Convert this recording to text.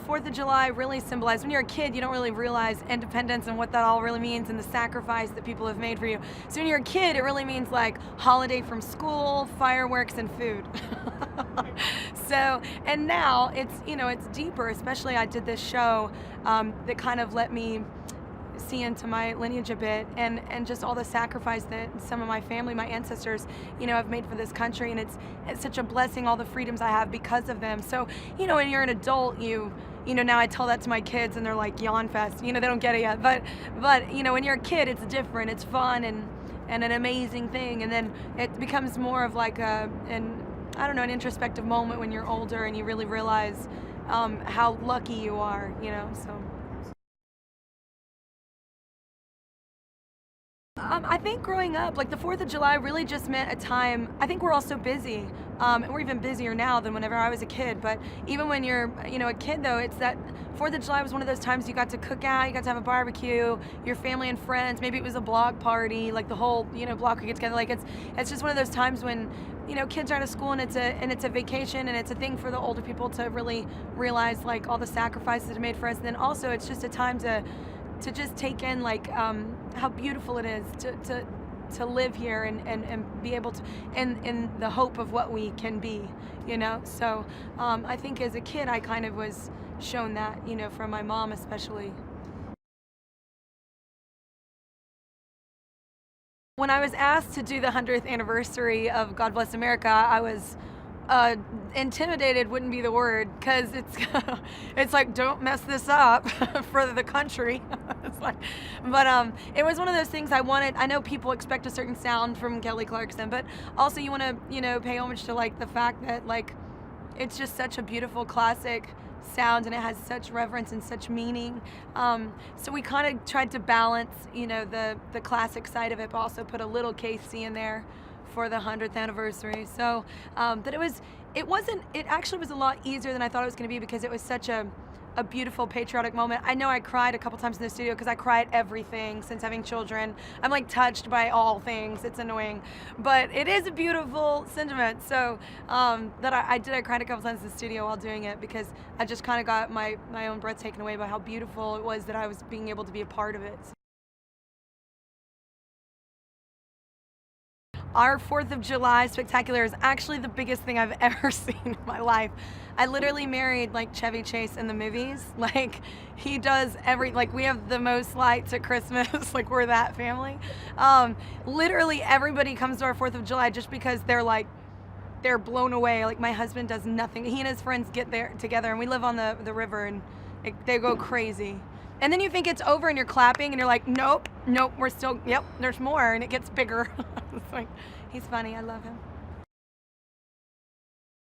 4th of July really symbolized, when you're a kid, you don't really realize independence and what that all really means and the sacrifice that people have made for you. So when you're a kid, it really means like holiday from school, fireworks, and food. So, and now it's, it's deeper, especially I did this show that kind of let me see into my lineage a bit, and just all the sacrifice that some of my family, my ancestors, have made for this country, and it's such a blessing, all the freedoms I have because of them. So, when you're an adult, now I tell that to my kids and they're like yawn fest, they don't get it yet, but when you're a kid, it's different, it's fun and an amazing thing, and then it becomes more of like an introspective moment when you're older and you really realize how lucky you are, so. I think growing up, like the 4th of July really just meant a time. I think we're all so busy, and we're even busier now than whenever I was a kid. But even when you're, a kid though, it's that 4th of July was one of those times you got to cook out, you got to have a barbecue, your family and friends. Maybe it was a block party, like the whole, block would get together. Like it's just one of those times when, kids are out of school and it's a vacation, and it's a thing for the older people to really realize like all the sacrifices that are made for us. And then also it's just a time to just take in like how beautiful it is to live here and be able to, in the hope of what we can be, so I think as a kid I kind of was shown that, from my mom especially. When I was asked to do the 100th anniversary of God Bless America, I was intimidated wouldn't be the word, because it's like, don't mess this up for the country. It's like, but it was one of those things I wanted. I know people expect a certain sound from Kelly Clarkson, but also you want to pay homage to like the fact that like it's just such a beautiful classic sound, and it has such reverence and such meaning. So we kind of tried to balance the classic side of it, but also put a little KC in there for the 100th anniversary. So but it actually was a lot easier than I thought it was going to be, because it was such a beautiful patriotic moment. I know I cried a couple times in the studio because I cry at everything since having children. I'm like touched by all things. It's annoying, but it is a beautiful sentiment. So that I cried a couple times in the studio while doing it, because I just kind of got my own breath taken away by how beautiful it was that I was being able to be a part of it. Our 4th of July spectacular is actually the biggest thing I've ever seen in my life. I literally married like Chevy Chase in the movies. Like he does like we have the most lights at Christmas, like we're that family. Literally everybody comes to our 4th of July just because they're blown away. Like my husband does nothing. He and his friends get there together, and we live on the river, and they go crazy. And then you think it's over and you're clapping and you're like, nope, we're still, yep, there's more, and it gets bigger. It's like, he's funny, I love him.